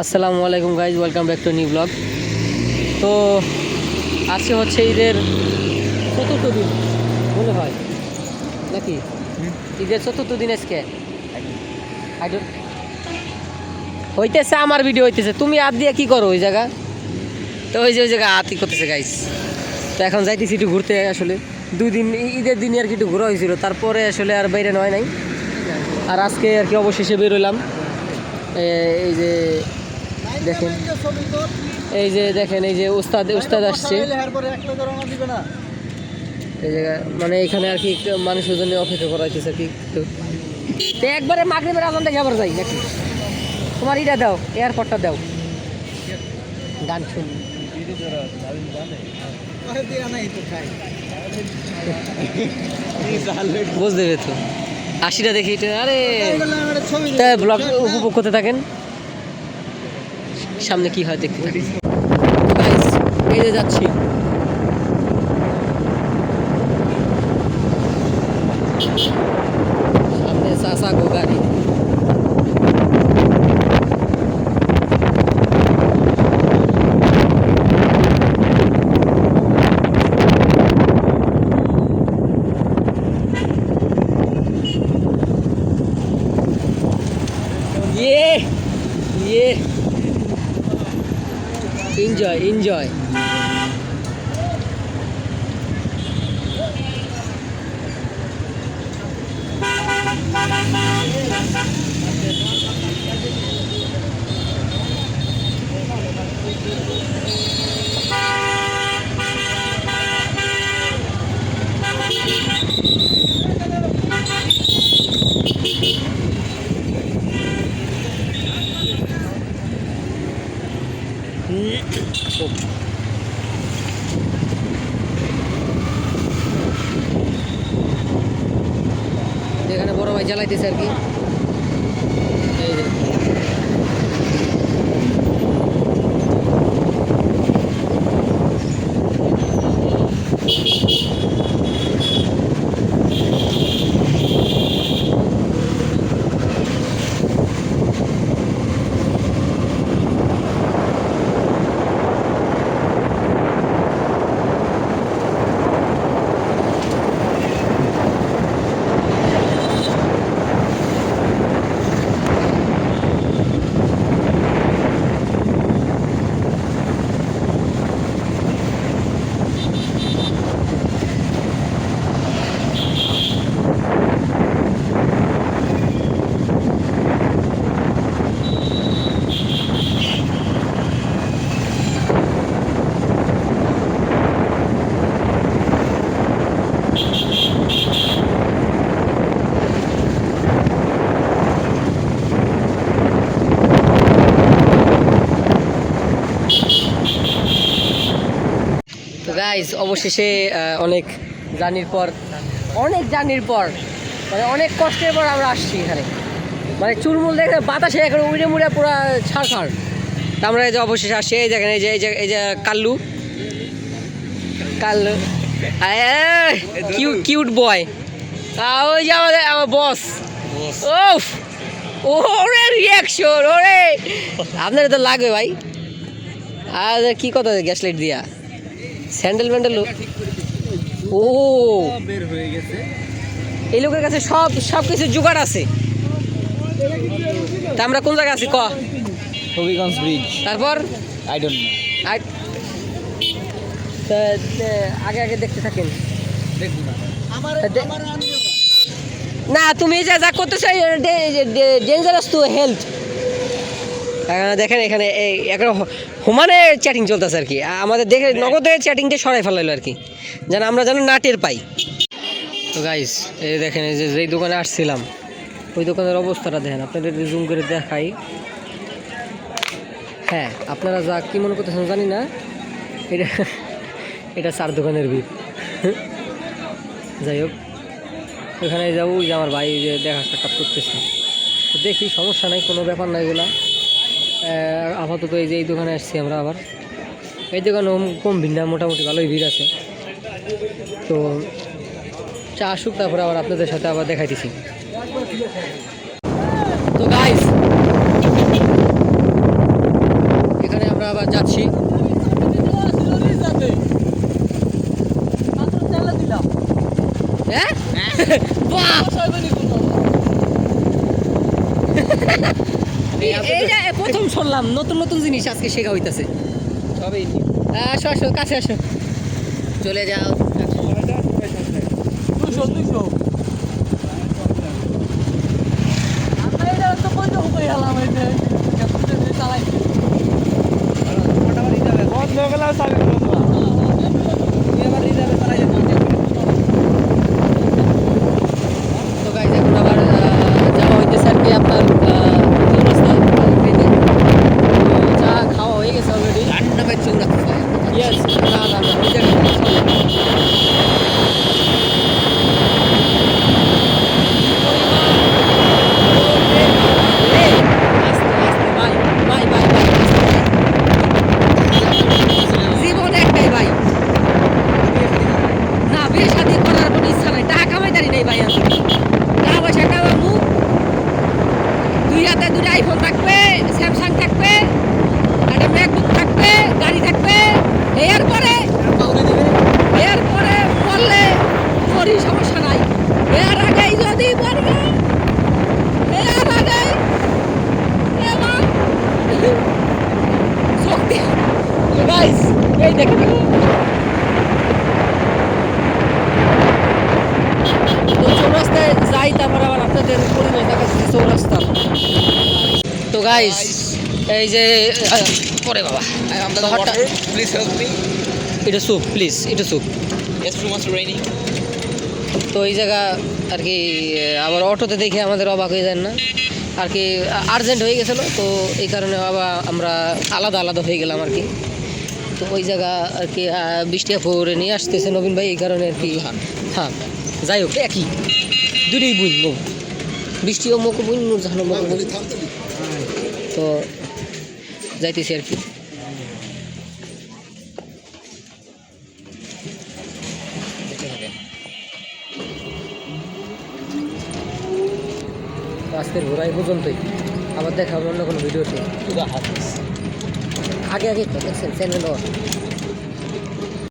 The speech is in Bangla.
আসসালামু আলাইকুম guys, welcome back to new blog. তো আজকে হচ্ছে ঈদের চতুর্থ দিন মনে হয় নাকি? ঈদের চতুর্থ দিন আজকে হইতেছে, আমার ভিডিও হইতেছে। তুমি হাত দিয়ে কি করো ওই জায়গা? তো ওই জায়গায় হাতই করতেছে গাইজ। তো এখন যাইতেছি একটু ঘুরতে। আসলে 2 দিন ঈদের দিনে আর কি একটু ঘোরা হয়েছিল, তারপরে আসলে আর বাইরে নয় নাই। আর আজকে আর কি অবশেষে বেরোলাম। এই যে দেখেন, এই যে উস্তাদ আসছে এই জায়গায়, মানে এখানে আর কি মানুষের জন্য অপেক্ষা করা হইতেছে আর কি। তো একবারে মাগরিবের আজান থেকে আবার যাই নাকি? তোমার ইটা দাও, এয়ারপোর্টটা দাও, গান শুনি। বুঝতে পেরে তো 80টা দেখি এটা। আরে ব্লগ উপভোগ করতে থাকেন, সামনে কি হয় দেখতে থাকেন। এই যে যাচ্ছি, সামনে চাষা গো গাড়ি। এনজয়। এখানে বড় ভাই চালাইতেছে আর কি। এই যে তো গাইজ অবশেষে অনেক জার্নির পর মানে অনেক কষ্টের পর আমরা আসছি এখানে। মানে চুলমুল দেখে বাতাসে এখন উড়ে মুড়ে পুরো ছাড়। আমরা এই যে অবশেষে আসছি। এই দেখেন, এই যে কাল্লু কিউট বয়। ওই যে আমার বস। ওরে রিয়াকশন, ওরে আপনার তো লাগবে ভাই। আর কি কথা, গ্যাস লাইট দিয়া স্যান্ডেল ও বের হয়ে গেছে। এই লোকের কাছে সব কিছু জোগাড় আছে। তা আমরা কোন জায়গায় আছি ক? হবিগঞ্জ ব্রিজ। তারপর আই ডোন্ট নো। আগে দেখতে থাকেন। দেখুন না, তুমি যা করতে চাই ডেঞ্জারাস টু হেলথ। দেখেন এখানে একটা হুমানে চ্যাটিং চলতেছে আর কি। আমাদের দেখে নগদে চ্যাটিংটা সরাই ফেলাইলো আর কি, যেন আমরা যেন না টের পাই। তো গাইস এই দেখেন, এই যেই দোকানে আসছিলাম ওই দোকানের অবস্থাটা দেখেন, আপনাদের জুম করে দেখাই। হ্যাঁ, আপনারা যা কি মনে করতেছেন জানি না, এটা চার দোকানের ভিড়। যাই হোক, ওখানে যাবো। যে আমার ভাই যে দেখা সাক্ষাৎ করতেছে, তো দেখি, সমস্যা নাই, কোনো ব্যাপার নাই এগুলা। আপাতত এই যে এই দোকানে আসছি আমরা। আবার এই দোকানে কম ভিড় না, মোটামুটি ভালোই ভিড় আছে। তো চা আসুক, তারপরে আবার আপনাদের সাথে আবার দেখাইতেছি। তো গাইস এইটা প্রথম শুনলাম, নতুন নতুন জিনিস আজকে শেখা হইতাছে। সবই আসো আসো, কাছে আসো, চলে যাও। তো গাইজ এখন আবার যাওয়া হইতেছে আর কি আপনার চৌরাস্তায় ট্রেনে। চা খাওয়া হয়ে গেছে অলরেডি। রান্না বাই চৌরাস্তা ইয়েস, না না না, ওই জায়গায় না, sorry। আস্তে আস্তে ভাই, ভাই ভাই ভাই, জীবন একটাই ভাই। না, বিয়ে শাদী করার কোনো ইচ্ছা নাই, টাকা কামাইতারি নেই ভাই। আমি টাকা পয়সা কামাবো, দুই হাতে দুটো আইফোন থাকবে, স্যামসাং থাকবে, একটা ম্যাকবুক থাকবে, গাড়ি থাকবে, এরপরে বললে করি, সমস্যা নাই। এর আগেই যদি বলবে, এর আগেই এবার শক্তি। গাইস, এই দেখেন তো চৌরাস্তায় যাই, তারপর আবার আপনাদের পরিবেশ দেখাচ্ছি চৌরাস্তা। তো গাইস, এই যে পরে বাবা প্লিজ হেল্প মি এটা স্যুপ, প্লিজ এটা soup. It's too much rainy তো এই জায়গা আর কি আবার অটোতে দেখে আমাদের অবাক হয়ে যান না আর কি, আর্জেন্ট হয়ে গেছিলো, তো এই কারণে আবার আমরা আলাদা আলাদা হয়ে গেলাম আর কি। তো ওই জায়গা আর কি বৃষ্টি পরে নিয়ে আসতেছে নবীন ভাই, এই কারণে আর কি। হ্যাঁ, যাই হোক, একই দুটোই বুঝ মো, বৃষ্টিও মুখে বুঝ, নুরজাহানও মুখে বুঝ। তো যাইতেছি আর কি। তো আজকের ঘোরাই পর্যন্তই, আবার দেখা হবে অন্য কোনো ভিডিওতে। খুদা হাফিজ আগে আগে দেখছেন চ্যানেল